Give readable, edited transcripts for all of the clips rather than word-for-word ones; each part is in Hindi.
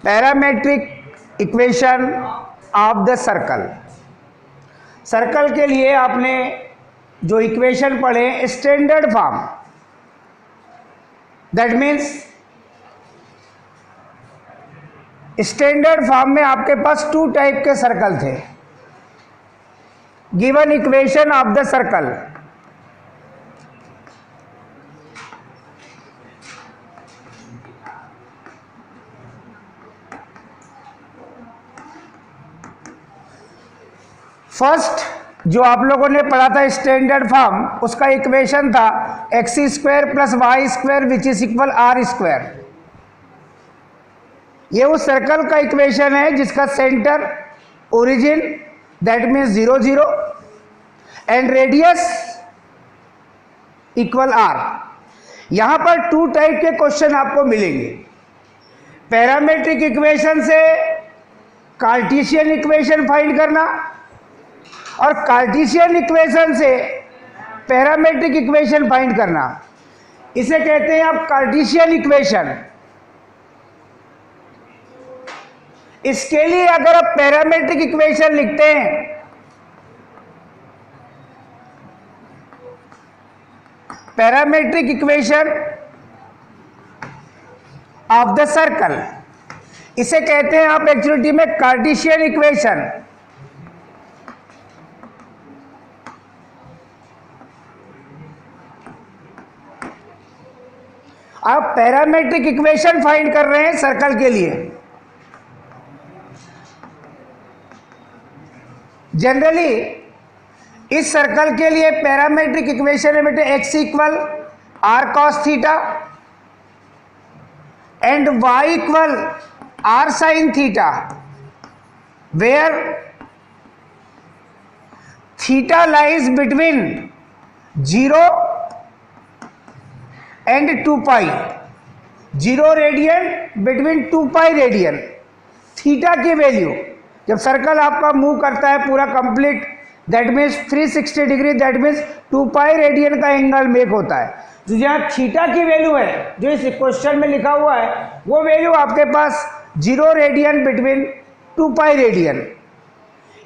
Parametric equation of the circle. Circle के लिए आपने जो इक्वेशन पढ़े standard form, that means standard form में आपके पास 2 टाइप के सर्कल थे। Given equation of the circle, first जो आप लोगों ने पढ़ा था स्टैंडर्ड फॉर्म, उसका इक्वेशन था x square plus y square which is equal are square. ये उस सर्कल का इक्वेशन है जिसका centre origin that means 0 0 and radius equal are. यहां पर 2 टाइप के क्वेश्चन आपको मिलेंगे। पैरामेट्रिक इक्वेशन से कार्टेशियन इक्वेशन फाइंड करना और कार्टेशियन इक्वेशन से पैरामेट्रिक इक्वेशन फाइंड करना, इसे कहते हैं आप कार्टेशियन इक्वेशन। इसके लिए अगर आप पैरामेट्रिक इक्वेशन लिखते हैं parametric equation of the circle, इसे कहते हैं आप एक्चुअलिटी में कार्टेशियन इक्वेशन। आप पैरामेट्रिक इक्वेशन फाइंड कर रहे हैं सर्कल के लिए। जनरली इस सर्कल के लिए पैरामेट्रिक इक्वेशन है बेटे x equal r cos theta and y equal r sine theta, where theta lies between 0 and 2 pi, 0 radian between 2 pi radian. Theta की वैल्यू जब सर्कल आपका मूव करता है पूरा complete, that means 360 degree, that means 2 pi radian का एंगल मेक होता है। जो जहाँ थीटा की वैल्यू है जो इस क्वेश्चन में लिखा हुआ है, वो वैल्यू आपके पास 0 रेडियन बिटवीन 2 पाई रेडियन,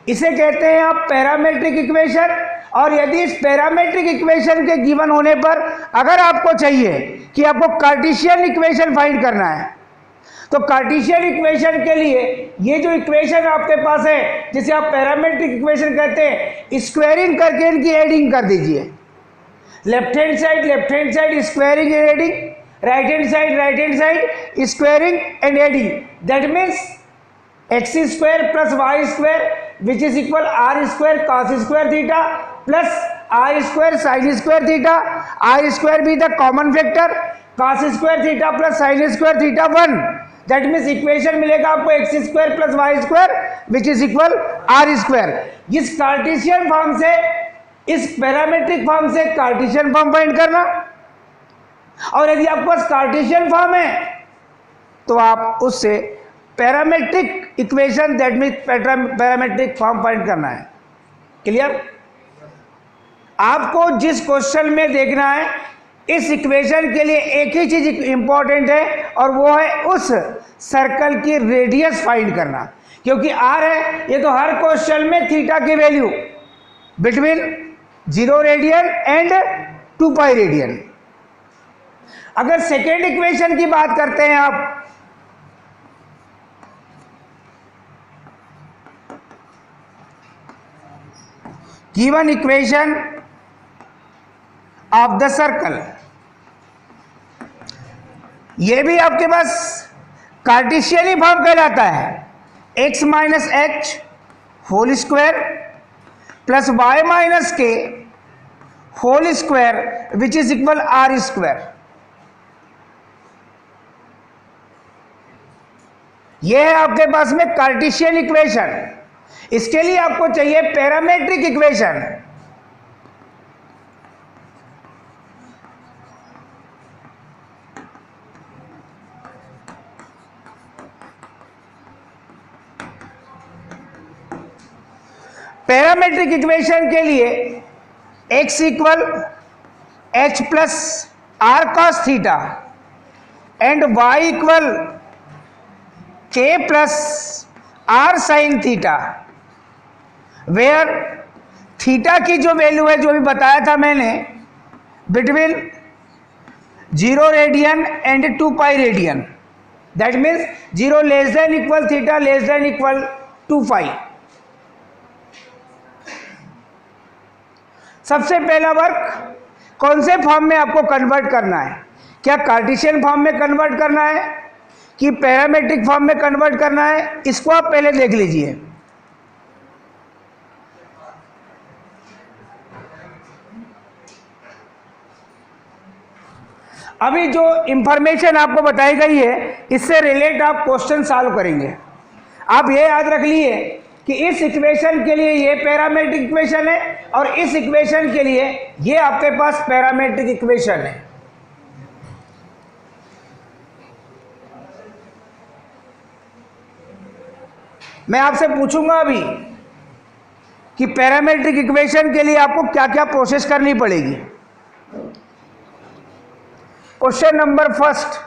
इसे कहते हैं आप पैरामेट्रिक इक्वेशन। और यदि इस पैरामेट्रिक इक्वेशन के गिवन होने पर अगर आपको चाहिए कि आपको कार्टेशियन इक्वेशन फाइंड करना है, तो कार्टेशियन इक्वेशन के लिए ये जो इक्वेशन आपके पास है जिसे आप पैरामेट्रिक इक्वेशन कहते हैं, स्क्वायरिंग करके इनकी एडिंग कर दीजिए। Left hand side squaring and adding, right hand side squaring and adding, that means x square plus y square which is equal are square cos square theta plus r square sine square theta, r square be the common factor, cos square theta plus sine square theta 1, that means equation मिलेगा आपको x square plus y square which is equal are square. इस कार्टेशियन फॉर्म से, इस पैरामेट्रिक फॉर्म से कार्टेशियन फॉर्म फाइंड करना। और यदि आपके पास कार्टेशियन फॉर्म है तो आप उससे parametric equation that means parametric form find करना है। क्लियर? आपको जिस क्वेश्चन में देखना है इस इक्वेशन के लिए एक ही चीज इंपॉर्टेंट है और वो है उस सर्कल की रेडियस फाइंड करना, क्योंकि आर है ये तो हर क्वेश्चन में थीटा की value between 0 radian and 2 pi radian. अगर सेकेंड इक्वेशन की बात करते हैं आप, given equation of the circle, ये भी आपके पास कार्टेशियन ही फॉर्म कहलाता है। x minus h whole square plus Y minus k whole square which is equal are square. यह है आपके पास में कार्टेशियन इक्वेशन। इसके लिए आपको चाहिए पैरामेट्रिक इक्वेशन। पैरामेट्रिक इक्वेशन के लिए x equal h plus r cos theta and y equal k plus r sine theta, where theta की जो वैल्यू है जो भी बताया था मैंने between 0 radian and 2 pi radian, that means 0 less than equal theta less than equal 2 pi. सबसे पहला वर्क कौन से फॉर्म में आपको कन्वर्ट करना है, क्या कार्टेशियन फॉर्म में कन्वर्ट करना है कि पैरामेट्रिक फॉर्म में कन्वर्ट करना है, इसको आप पहले देख लीजिए। अभी जो इंफॉर्मेशन आपको बताई गई है इससे रिलेट आप क्वेश्चन सॉल्व करेंगे। आप ये याद रख लिए कि इस इक्वेशन के लिए ये पैरामेट्रिक इक्वेशन है और इस इक्वेशन के लिए ये आपके पास पैरामेट्रिक इक्वेशन है। मैं आपसे पूछूंगा अभी कि पैरामेट्रिक इक्वेशन के लिए आपको क्या क्या प्रोसेस करनी पड़ेगी। Question number first,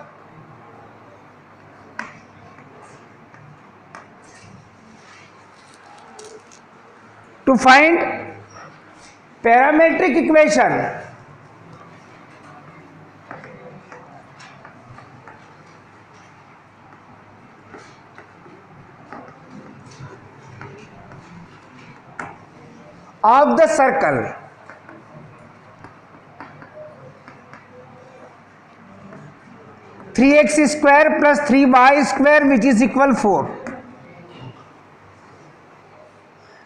to find parametric equation of the circle three x square plus 3y square which is equal 4।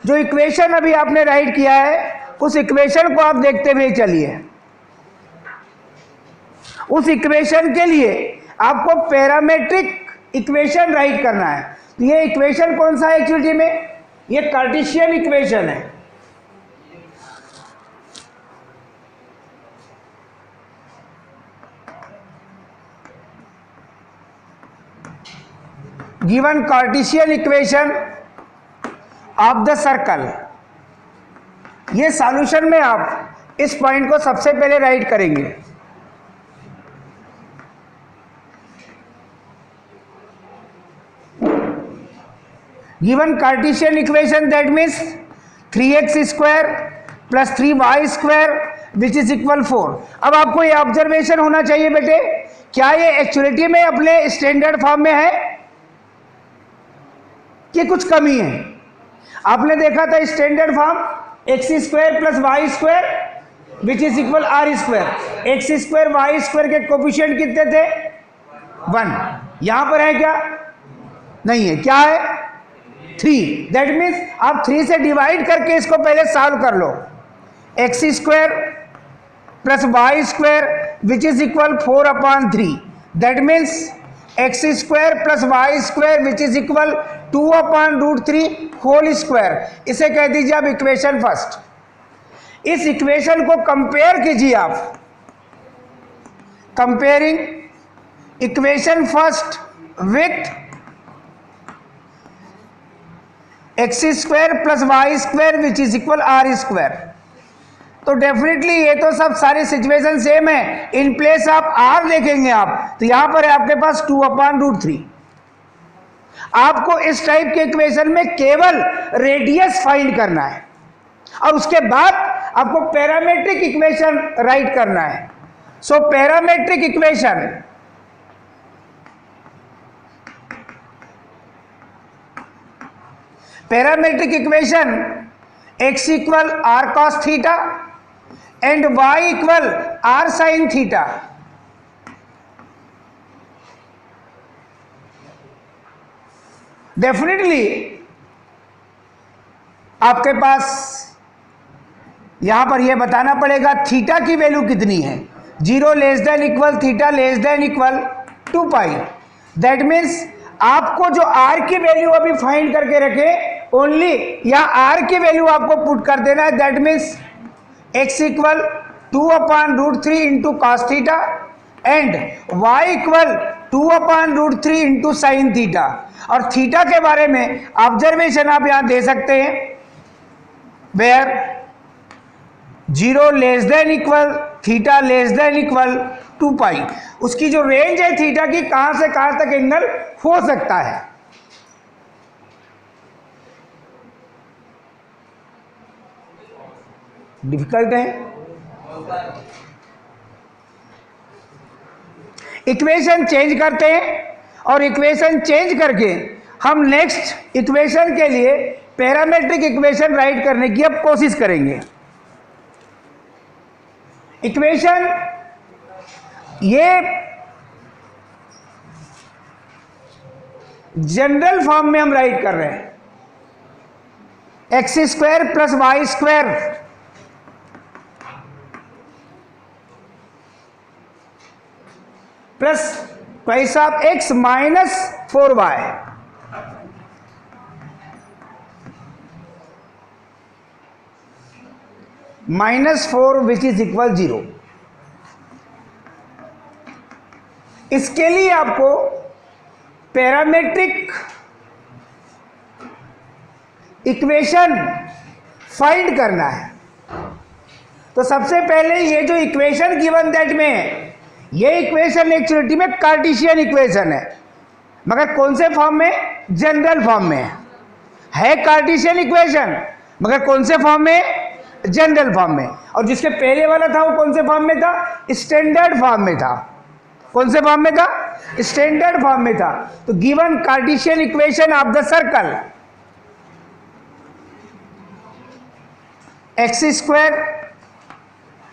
जो इक्वेशन अभी आपने राइट किया है उस इक्वेशन को आप देखते हुए चलिए। उस इक्वेशन के लिए आपको पैरामेट्रिक इक्वेशन राइट करना है। तो ये इक्वेशन कौन सा है एक्चुअली में, ये कार्टेशियन इक्वेशन है। Given Cartesian equation of the circle, ये सॉल्यूशन में आप इस पॉइंट को सबसे पहले राइट करेंगे। Given Cartesian equation that means 3x square plus 3y square which is equal 4। अब आपको ये ऑब्जर्वेशन होना चाहिए बेटे, क्या ये एक्चुअलिटी में अपने स्टैंडर्ड फॉर्म में है कि कुछ कमी है। आपने देखा था standard form x square plus y square which is equal are square. X square y square के कोफिशिएंट कितने थे, 1। यहां पर है क्या, नहीं है, क्या है 3। दैट मीन्स आप 3 से डिवाइड करके इसको पहले सॉल्व कर लो। X square plus y square which is equal 4/3, that means x square plus y square which is equal 2/√3 whole square. इसे कह दीजिए आप इक्वेशन फर्स्ट। इस इक्वेशन को कंपेयर कीजिए आप, comparing equation first with x square plus y square which is equal are square. तो डेफिनेटली ये तो सब सारी सिचुएशन सेम है। इन प्लेस आप आर देखेंगे आप, तो यहां पर है आपके पास 2/√3। आपको इस टाइप के इक्वेशन में केवल रेडियस फाइंड करना है और उसके बाद आपको पैरामेट्रिक इक्वेशन राइट करना है। So parametric equation x equal r cos theta and y equal r sine theta. Definitely आपके पास यहां पर यह बताना पड़ेगा थीटा की वैल्यू कितनी है। 0 less than equal theta less than equal 2 pi. That means आपको जो r की वैल्यू अभी फाइंड करके रखे ओनली यहाँ r की वैल्यू आपको पुट कर देना है। That means x equal 2/√3 into cos theta and y equal 2/√3 into sine theta. और थीटा के बारे में ऑब्जर्वेशन आप यहां दे सकते हैं, where 0 less than equal theta less than equal 2 pi. उसकी जो रेंज है थीटा की, कहां से कहां तक एंगल हो सकता है। डिफिकल्ट है। इक्वेशन चेंज करते हैं और इक्वेशन चेंज करके हम नेक्स्ट इक्वेशन के लिए पैरामेट्रिक इक्वेशन राइट करने की अब कोशिश करेंगे। इक्वेशन ये जनरल फॉर्म में हम राइट कर रहे हैं, x square plus y square plus twice of x minus 4y -4 which is equal 0। इसके लिए आपको पैरामेट्रिक इक्वेशन फाइंड करना है। तो सबसे पहले ये जो इक्वेशन गिवन दैट में है, ये इक्वेशन एक्चुअलिटी में कार्टेशियन इक्वेशन है, मगर कौन से फॉर्म में? जनरल फॉर्म में है कार्टेशियन इक्वेशन, मगर कौन से फॉर्म में? जनरल फॉर्म में। और जिसके पहले वाला था वो कौन से फॉर्म में था? स्टैंडर्ड फॉर्म में था। कौन से फॉर्म में था? स्टैंडर्ड फॉर्म में था। तो given Cartesian equation of the circle x square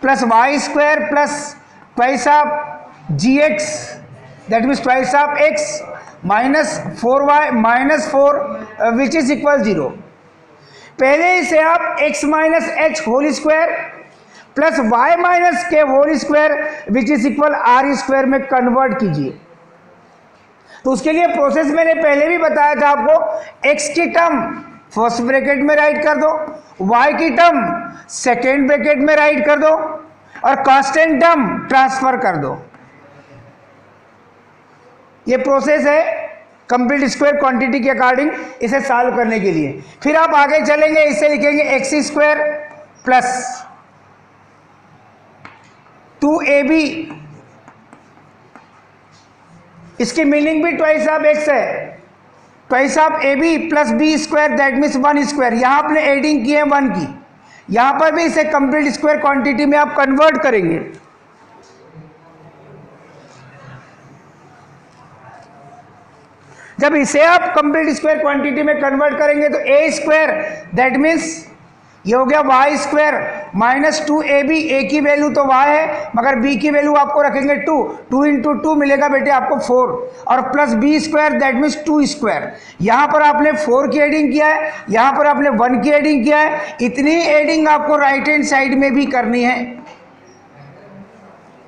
plus y square plus twice of g x that means twice of x minus 4y minus 4 which is equal 0। पहले इसे आप x minus h whole square plus y minus k whole square which is equal are square में कन्वर्ट कीजिए। तो उसके लिए प्रोसेस मैंने पहले भी बताया था आपको, x की टर्म फर्स्ट ब्रैकेट में राइट कर दो, y की टर्म सेकेंड ब्रैकेट में राइट कर दो और कांस्टेंट टर्म ट्रांसफर कर दो। ये प्रोसेस है कंप्लीट स्क्वायर क्वांटिटी के अकॉर्डिंग इसे सॉल्व करने के लिए। फिर आप आगे चलेंगे, इसे लिखेंगे एक्स स्क्वायर प्लस 2ab, इसकी मीनिंग भी ट्वाइस ऑफ एक्स है, twice of ab plus b square that means 1 square. यहां आपने एडिंग की है 1 की, यहां पर भी इसे कंप्लीट स्क्वायर क्वांटिटी में आप कन्वर्ट करेंगे। जब इसे आप कंप्लीट स्क्वायर क्वांटिटी में कन्वर्ट करेंगे तो ए स्क्वायर दैट मीन्स ये हो गया वाई स्क्वायर माइनस 2ab, ए की वैल्यू तो y है मगर b की वैल्यू आपको रखेंगे 2, 2 इंटू 2 मिलेगा बेटे आपको 4 और plus b square that means 2 square. यहाँ पर आपने 4 की एडिंग किया है, यहाँ पर आपने 1 की एडिंग किया है। इतनी एडिंग आपको राइट हैंड साइड में भी करनी है।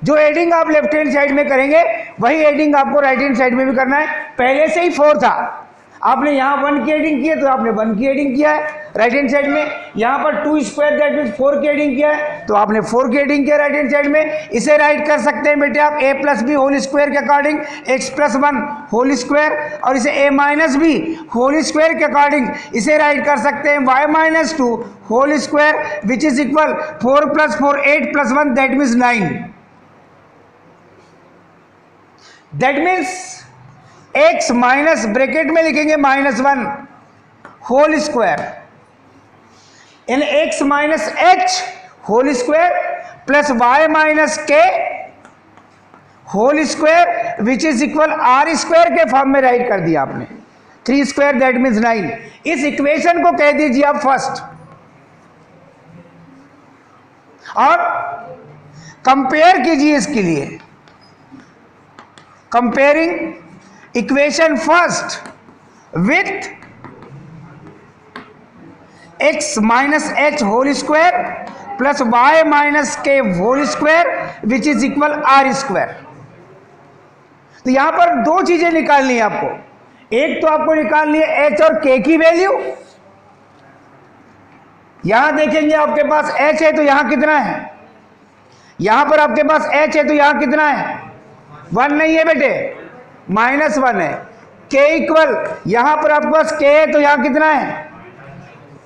जो एडिंग आप लेफ्ट हैंड साइड में करेंगे वही एडिंग आपको राइट हैंड साइड में भी करना है। पहले से ही 4 था, आपने यहाँ 1 की एडिंग की है तो आपने 1 की एडिंग किया है राइट हैंड साइड में। यहाँ पर 2 स्क्वायर दैट मीन्स 4 की एडिंग किया है तो आपने 4 की एडिंग किया राइट हैंड साइड में। इसे राइट कर सकते हैं बेटे आप a plus b whole square के according x plus 1 whole square, और इसे a minus b whole square के अकॉर्डिंग इसे राइट कर सकते हैं y minus 2 whole square which is equal 4 plus 4 8 plus 1 that means 9। That means x minus bracket में लिखेंगे -1 whole square in x minus h whole square plus y minus k whole square which is equal are square के फॉर्म में राइट कर दिया आपने। 3 स्क्वायर दैट मीन्स 9। इस इक्वेशन को कह दीजिए आप फर्स्ट, और कंपेयर कीजिए इसके लिए। Comparing equation first with x minus h whole square plus y minus k whole square which is equal are square. तो यहां पर 2 चीजें निकालनी है आपको। एक तो आपको निकालनी है h और k की वैल्यू। यहां देखेंगे आपके पास h है तो यहां कितना है, यहां पर आपके पास h है तो यहां कितना है, 1 नहीं है बेटे, -1 है। k इक्वल यहां पर आपके पास k है तो यहां कितना है,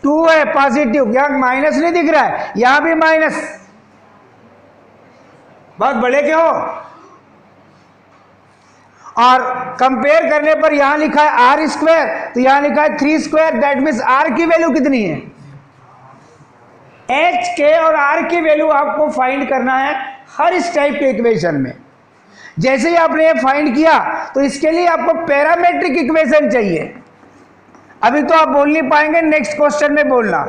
2 है पॉजिटिव, यहां माइनस नहीं दिख रहा है, यहां भी माइनस। बहुत बड़े क्यों? और कंपेयर करने पर यहां लिखा है आर स्क्वायर तो यहां लिखा है 3 स्क्वायर दैट मीन्स आर की वैल्यू कितनी है, एच के और आर की वैल्यू आपको फाइंड करना है हर इस टाइप के इक्वेशन में। जैसे ही आपने ये फाइंड किया तो इसके लिए आपको पैरामेट्रिक इक्वेशन चाहिए। अभी तो आप बोल नहीं पाएंगे, नेक्स्ट क्वेश्चन में बोलना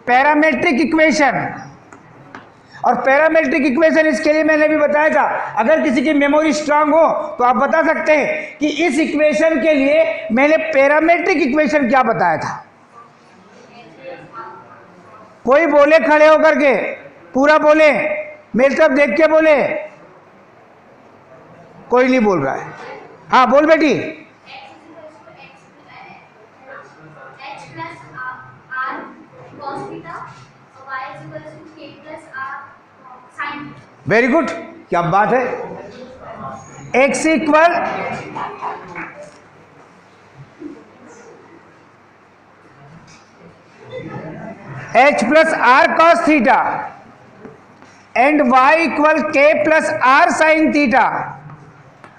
पैरामेट्रिक इक्वेशन। और पैरामेट्रिक इक्वेशन इसके लिए मैंने भी बताया था, अगर किसी की मेमोरी स्ट्रांग हो तो आप बता सकते हैं कि इस इक्वेशन के लिए मैंने पैरामेट्रिक इक्वेशन क्या बताया था। कोई बोले खड़े होकर के, पूरा बोले, मेरी तरफ देख के बोले। कोई नहीं बोल रहा है। हाँ बोल बेटी। वेरी गुड, क्या बात है। x equal h plus r cos theta and y equal k plus r sine theta,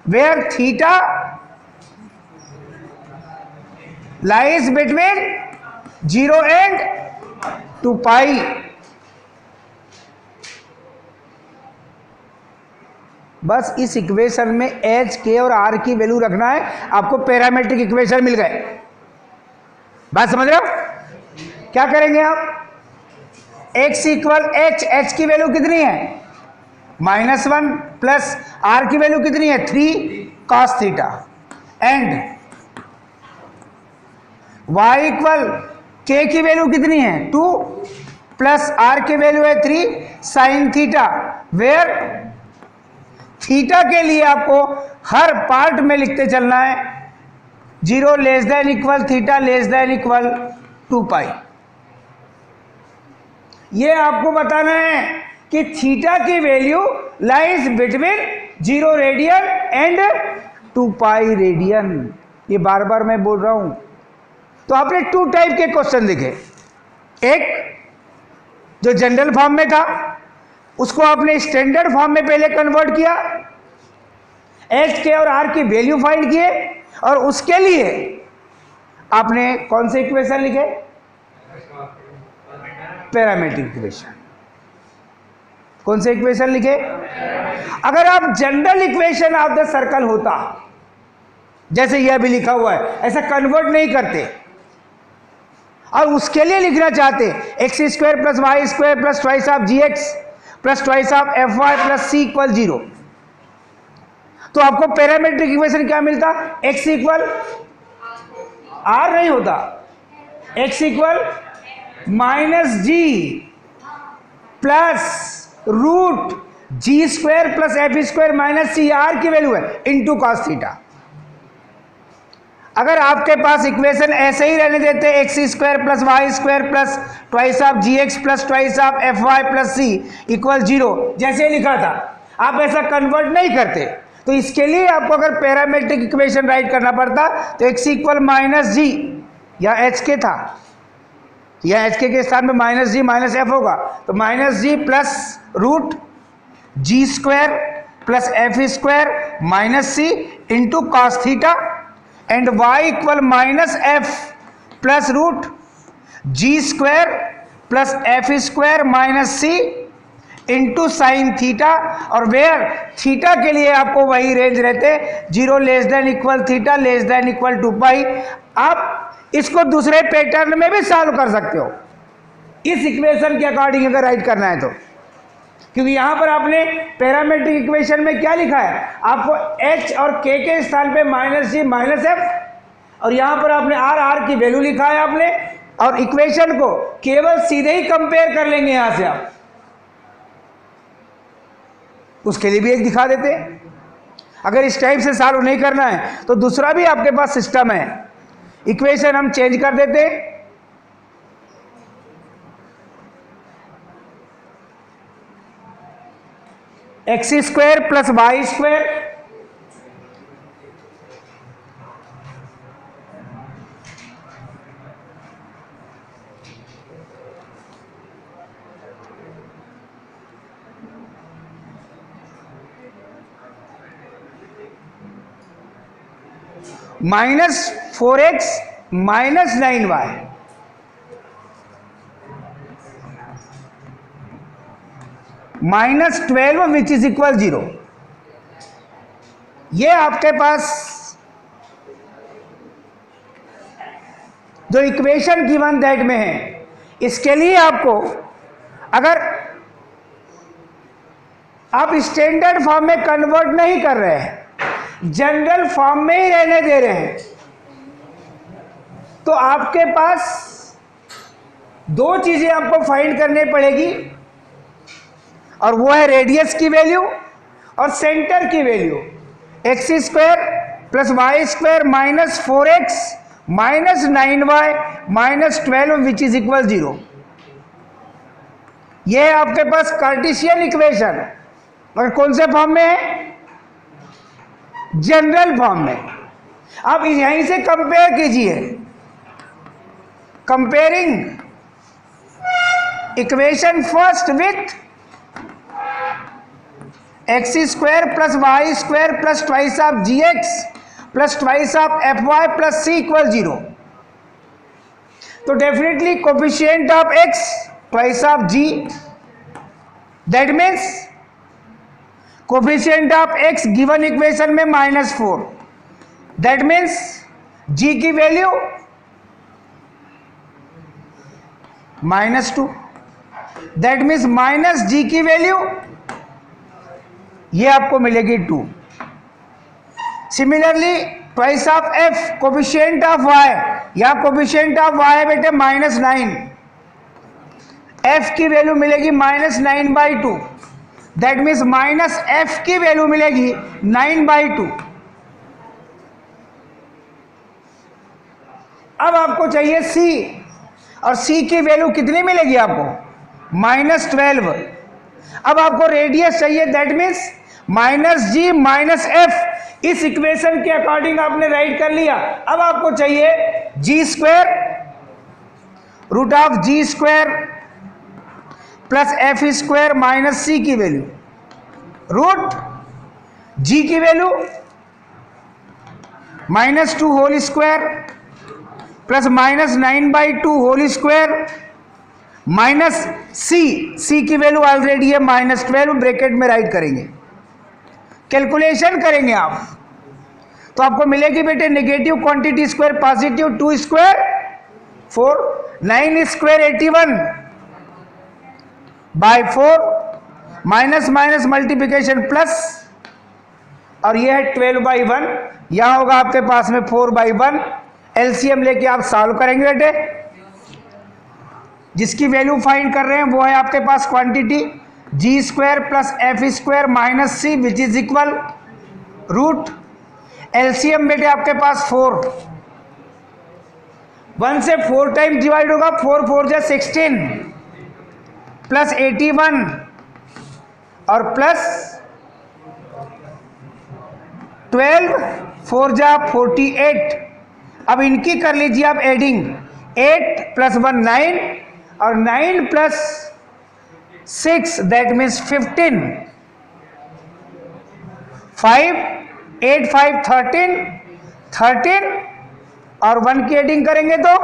where theta lies between 0 and 2 pi. बस इस इक्वेशन में एच के और आर की वैल्यू रखना है, आपको पैरामेट्रिक इक्वेशन मिल गए। बात समझ रहे हो? क्या करेंगे आप? x इक्वल एच, एच की वैल्यू कितनी है -1 प्लस आर की वैल्यू कितनी है 3 cos theta, and y equal k की वैल्यू कितनी है 2 प्लस आर की वैल्यू है 3 साइन थीटा, वेयर थीटा के लिए आपको हर पार्ट में लिखते चलना है 0 less than equal theta less than equal 2 पाई। ये आपको बताना है कि थीटा की value lies between 0 radian and 2 pi radian. ये बार बार मैं बोल रहा हूं। तो आपने 2 टाइप के क्वेश्चन लिखे, एक जो जनरल फॉर्म में था उसको आपने स्टैंडर्ड फॉर्म में पहले कन्वर्ट किया, एच के और आर की वैल्यू फाइंड किए, और उसके लिए आपने कौन से इक्वेशन लिखे? Parametric equation. कौन से इक्वेशन लिखे? अगर आप general equation of the circle होता, जैसे यह भी लिखा हुआ है, ऐसा कन्वर्ट नहीं करते और उसके लिए लिखना चाहते x square plus y square plus twice of g x plus twice of f y plus c equal 0, तो आपको पैरामेट्रिक इक्वेशन क्या मिलता? एक्स इक्वल आर नहीं होता, x equal minus g plus root g square plus f square minus c, r की वैल्यू है, इंटू कॉस थीटा। अगर आपके पास इक्वेशन ऐसे ही रहने देते x square plus y square plus twice of g x plus twice of f y plus c equal 0, जैसे लिखा था, आप ऐसा कन्वर्ट नहीं करते, तो इसके लिए आपको अगर पैरामेट्रिक इक्वेशन राइट करना पड़ता तो एक्स इक्वल माइनस जी, या एच के था, या एच के स्थान में माइनस जी माइनस एफ होगा, तो minus g plus root g square plus f square minus c into cos theta, and y equal minus f plus root g square plus f square minus c into sine theta, और वेयर थीटा के लिए आपको वही रेंज रहते 0 less than equal theta less than equal 2 pi. आप इसको दूसरे पैटर्न में भी सॉल्व कर सकते हो इस इक्वेशन के अकॉर्डिंग अगर राइट करना है तो, क्योंकि यहां पर आपने पैरामेट्रिक इक्वेशन में क्या लिखा है, आपको h और k के स्थान पे माइनस जी माइनस एफ, और यहां पर आपने r की वैल्यू लिखा है आपने, और इक्वेशन को केवल सीधे ही कंपेयर कर लेंगे यहां से आप, उसके लिए भी एक दिखा देते। अगर इस टाइप से सॉल्व नहीं करना है तो दूसरा भी आपके पास सिस्टम है, इक्वेशन हम चेंज कर देते, x square plus y square minus 4x minus 9y, -12 which is equal 0। ये आपके पास जो इक्वेशन गिवन दैट में है, इसके लिए आपको अगर आप स्टैंडर्ड फॉर्म में कन्वर्ट नहीं कर रहे हैं, जनरल फॉर्म में ही रहने दे रहे हैं, तो आपके पास दो चीजें आपको फाइंड करनी पड़ेगी, और वो है रेडियस की वैल्यू और सेंटर की value. X square plus y square minus 4x minus 9y minus 12 which is equal 0। यह है आपके पास कार्टेशियन इक्वेशन, और कौन से फॉर्म में है? जनरल फॉर्म में। आप यहीं से कंपेयर कीजिए, comparing equation first with x square plus y square plus twice of g x plus twice of f y plus c equal 0। तो definitely coefficient of x twice of g, that means coefficient of x given equation में -4, दैट मीन्स जी की value -2, that means minus g की वैल्यू ये आपको मिलेगी 2। Similarly twice of f coefficient of y, या कोफिशिएंट ऑफ वाई है बेटे -9, एफ की वैल्यू मिलेगी -9/2, दैट मीन्स माइनस एफ की वैल्यू मिलेगी 9/2। अब आपको चाहिए सी, और सी की वैल्यू कितनी मिलेगी आपको? -12। अब आपको रेडियस चाहिए, that means -g minus f. इस इक्वेशन के अकॉर्डिंग आपने राइट कर लिया। अब आपको चाहिए g square root of g square plus f square minus c की वैल्यू, रूट जी की value -2 whole square plus -9/2 whole square minus c की वैल्यू ऑलरेडी है -12, ब्रैकेट में राइट करेंगे, कैलकुलेशन करेंगे आप, तो आपको मिलेगी बेटे negative quantity square positive 2 square 4, 9 square 81 by 4 minus minus multiplication plus, और ये है 12/1। यहां होगा आपके पास में 4/1। एलसीएम लेके आप सॉल्व करेंगे बेटे, जिसकी वैल्यू फाइंड कर रहे हैं वो है आपके पास quantity g square plus f square minus c which is equal root LCM बेटे आपके पास 4, 1 से 4 टाइम डिवाइड होगा, 4 4 जा 16 प्लस 81 और प्लस 12 4 जा 48। अब इनकी कर लीजिए आप एडिंग, 8 + 1 9 और 9 + 6 दैट मीन्स 15, 5 8 5 13 13 और 1 की एडिंग करेंगे तो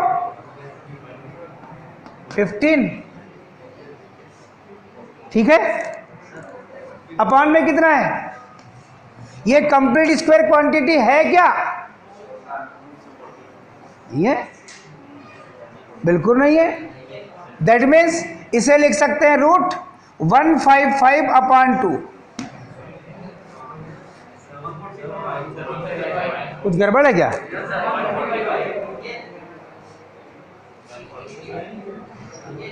15, ठीक है। अपॉन में कितना है? ये कंप्लीट स्क्वायर क्वांटिटी है क्या? नहीं है, बिल्कुल नहीं है। दैट मीन्स इसे लिख सकते हैं रूट 155/2। कुछ गड़बड़ है क्या?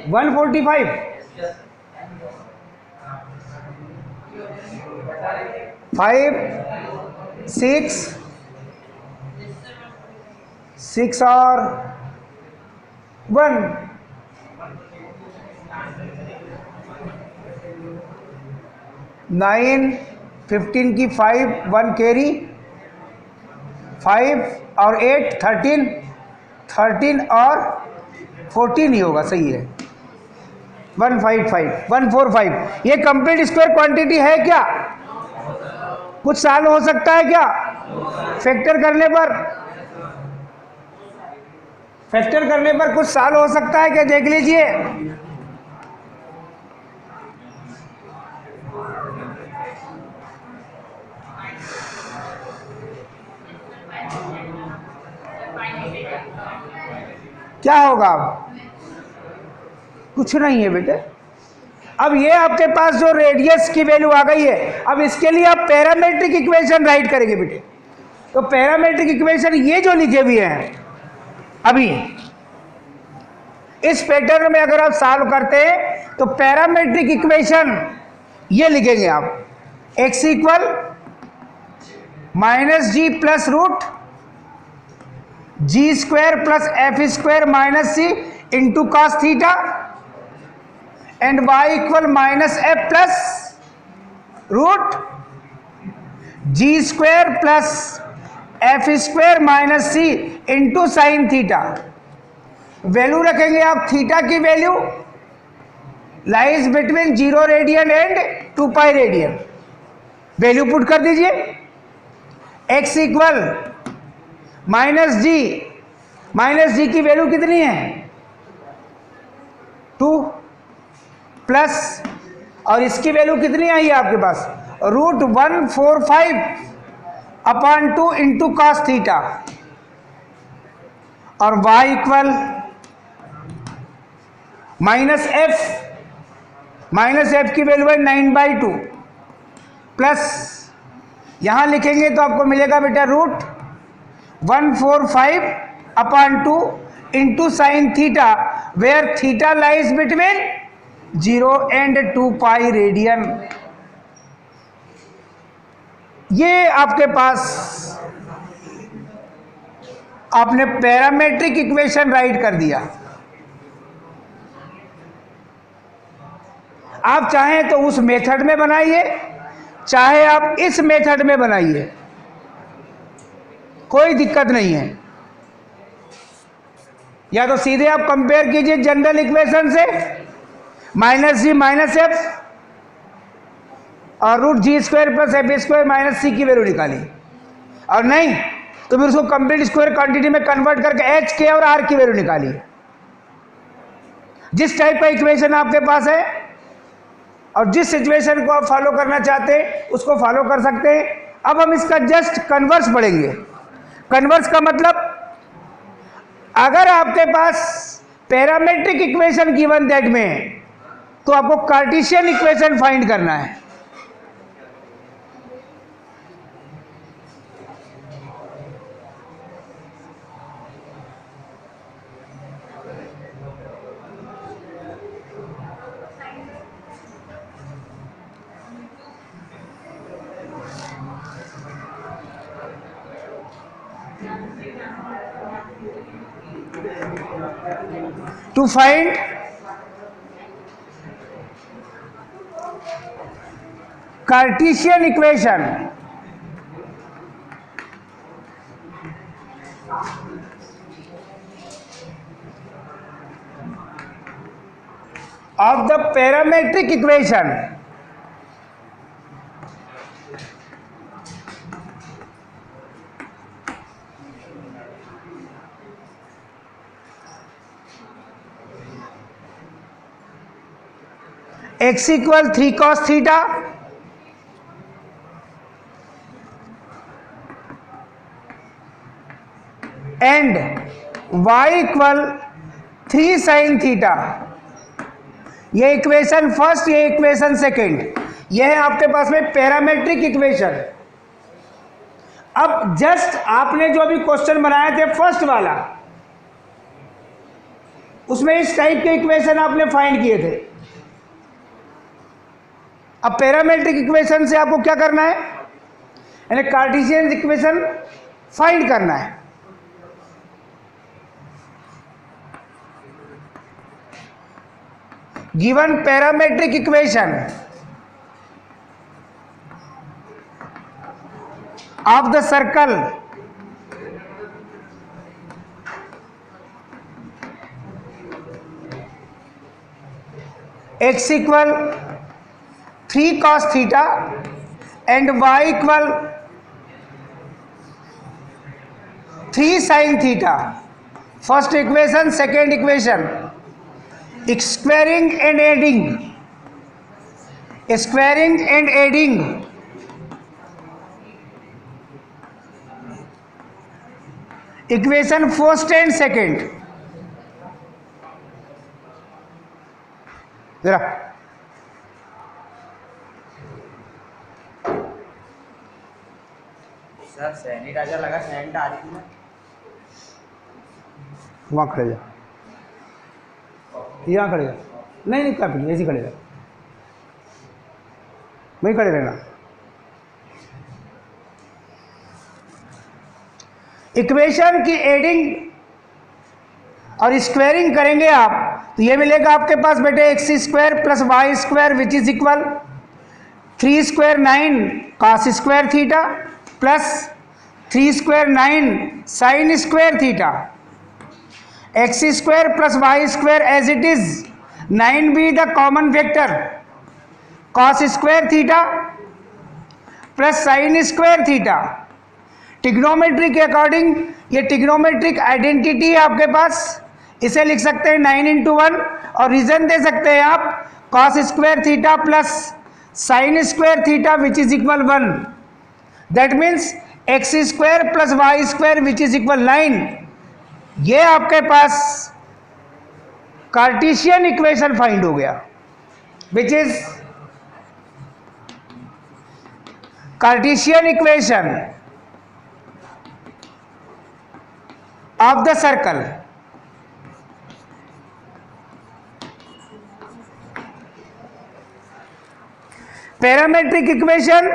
$145 5 6 और 1 9 15 की 5 1 कैरी 5 और 8 13 और 14 ही होगा, सही है। 145 ये कंप्लीट स्क्वायर क्वांटिटी है क्या? कुछ साल हो सकता है क्या? फैक्टर करने पर कुछ साल हो सकता है क्या? देख लीजिए, क्या होगा? अब कुछ नहीं है बेटे। अब ये आपके पास जो रेडियस की वैल्यू आ गई है, अब इसके लिए आप पैरामेट्रिक इक्वेशन राइट करेंगे बेटे। तो पैरामेट्रिक इक्वेशन ये जो लिखे हुए हैं अभी इस पैटर्न में अगर आप सॉल्व करते हैं तो पैरामेट्रिक इक्वेशन ये लिखेंगे आप, x equal minus g plus root g square plus f square minus c into cos theta and y equal minus f plus root g square plus f square minus c into sine theta. Value रखेंगे आप, थीटा की value lies between 0 radian and 2 pi radian. Value put कर दीजिए, x इक्वल माइनस जी की वैल्यू कितनी है 2 प्लस, और इसकी वैल्यू कितनी आई है आपके पास root 145 upon 2 into cos theta, और y इक्वल माइनस एफ की वैल्यू है 9/2 प्लस यहां लिखेंगे तो आपको मिलेगा बेटा root 145 upon 2 into sine theta where theta lies between 0 and 2 pi radian. ये आपके पास आपने पैरामेट्रिक इक्वेशन राइट कर दिया। आप चाहें तो उस मेथड में बनाइए, चाहे आप इस मेथड में बनाइए, कोई दिक्कत नहीं है। या तो सीधे आप कंपेयर कीजिए जनरल इक्वेशन से, माइनस जी माइनस एफ और root g square plus f square minus c की वैल्यू निकालिए, और नहीं तो फिर उसको कंप्लीट स्क्वायर क्वांटिटी में कन्वर्ट करके एच के और आर की वैल्यू निकालिए। जिस टाइप का इक्वेशन आपके पास है और जिस सिचुएशन को आप फॉलो करना चाहते हैं उसको फॉलो कर सकते हैं। अब हम इसका जस्ट कन्वर्स पढ़ेंगे। कन्वर्स का मतलब, अगर आपके पास पैरामेट्रिक इक्वेशन गिवन दैट में, तो आपको कार्टेशियन इक्वेशन फाइंड करना है। To find Cartesian equation of the parametric equation x equal 3 cos theta and y equal 3 sin theta. ये इक्वेशन फर्स्ट, ये इक्वेशन सेकेंड, ये है आपके पास में पैरामेट्रिक इक्वेशन। अब जस्ट आपने जो अभी क्वेश्चन बनाए थे फर्स्ट वाला, उसमें इस टाइप के इक्वेशन आपने फाइंड किए थे। अब पैरामेट्रिक इक्वेशन से आपको क्या करना है, यानी कार्टेशियन इक्वेशन फाइंड करना है। Given parametric equation of the circle x equal 3 cos theta and y equal 3 sin theta. First equation, second equation, squaring and adding, equation first and second. जरा सर सैनिटाइजर लगा, सैनिट आ रही थी ना। वहाँ खड़े जा, यहाँ खड़े जा, नहीं नहीं काफी नहीं, ऐसे खड़े जा, वहीं खड़े रहना। इक्वेशन की एडिंग और स्क्वायरिंग करेंगे आप तो ये मिलेगा आपके पास बेटे x square plus y square which is equal 3 square 9 cos square theta plus 3 square 9 sine square theta, x square plus y square as it is, 9 be the common vector, cos square theta plus sine square theta. Trigonometry के अकॉर्डिंग ये टिग्नोमेट्रिक आइडेंटिटी है आपके पास, इसे लिख सकते हैं 9 इंटू 1 और रीजन दे सकते हैं आप cos square theta plus sine square theta which is equal 1, that means x square plus y square which is equal 9। ये आपके पास कार्टेशियन इक्वेशन फाइंड हो गया which is Cartesian equation of the circle। Parametric equation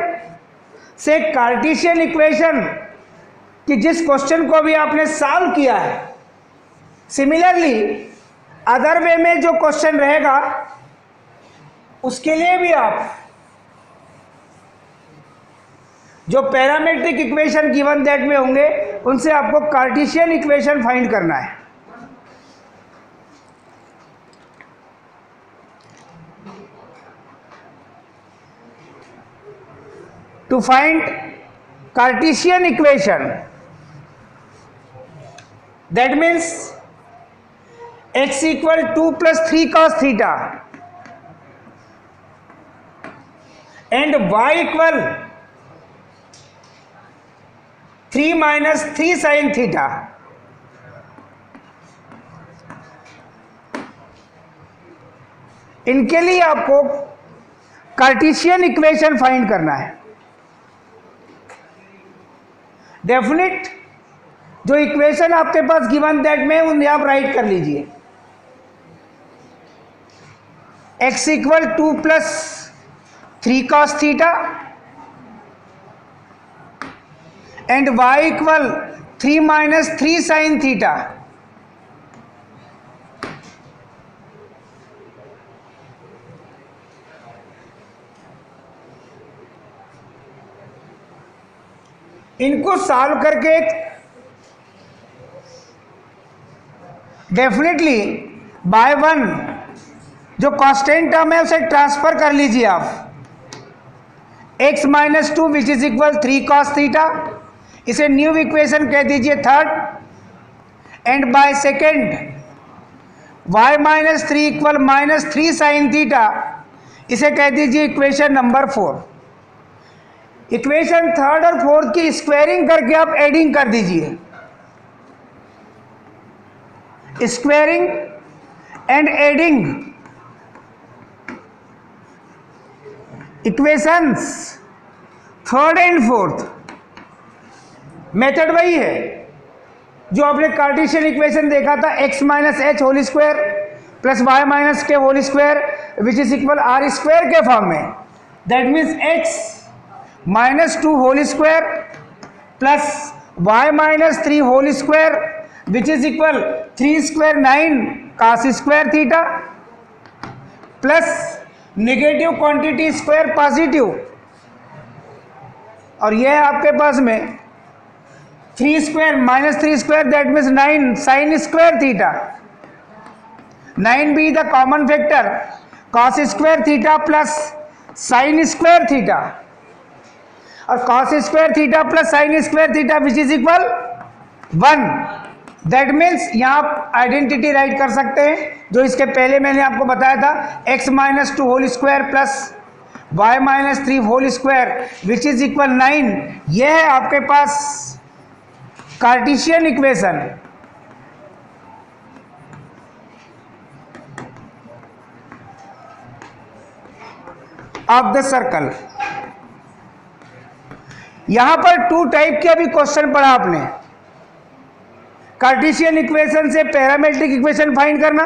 से कार्टेशियन इक्वेशन कि जिस क्वेश्चन को भी आपने सॉल्व किया है, सिमिलरली अदर वे में जो क्वेश्चन रहेगा उसके लिए भी आप जो पैरामेट्रिक इक्वेशन गिवन दैट में होंगे उनसे आपको कार्टेशियन इक्वेशन फाइंड करना है। To find Cartesian equation that means x equal 2 plus 3 cos theta and y equal 3 minus 3 sine theta, इनके लिए आपको कार्टेशियन इक्वेशन फाइंड करना है। डेफिनेट जो इक्वेशन आपके पास गिवन दैट में उन्हें आप राइट कर लीजिए। x equal 2 plus 3 cos theta and y equal 3 minus 3 sine theta. इनको सॉल्व करके डेफिनेटली बाय 1 जो कांस्टेंट टर्म है उसे ट्रांसफर कर लीजिए आप, x minus 2 which is equal 3 cos theta, इसे न्यू इक्वेशन कह दीजिए third and by second y minus 3 equal minus 3 sine theta, इसे कह दीजिए इक्वेशन नंबर 4। इक्वेशन थर्ड और फोर्थ की स्क्वायरिंग करके आप एडिंग कर दीजिए, squaring and adding equations third and fourth. Method वही है जो आपने कार्टेशियन इक्वेशन देखा था, x minus h whole square plus Y minus k whole square which is equal are square के फॉर्म में। That means x minus 2 whole square plus Y minus 3 whole square which is equal 3 square 9 cos square theta plus negative quantity square positive, और यह है आपके पास में 3 square minus 3 square that means 9 sine square theta, 9 be the common factor cos square theta plus sine square theta, और cos square theta plus sine square theta which is equal 1। That means यहाँ आप आइडेंटिटी राइट कर सकते हैं जो इसके पहले मैंने आपको बताया था, x minus 2 whole square plus Y minus 3 whole square which is equal 9। यह है आपके पास Cartesian equation. Of the circle. यहां पर 2 टाइप के अभी क्वेश्चन पढ़ा आपने, कार्टेशियन इक्वेशन से पैरामेट्रिक इक्वेशन फाइंड करना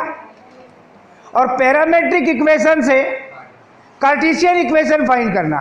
और पैरामेट्रिक इक्वेशन से कार्टेशियन इक्वेशन फाइंड करना।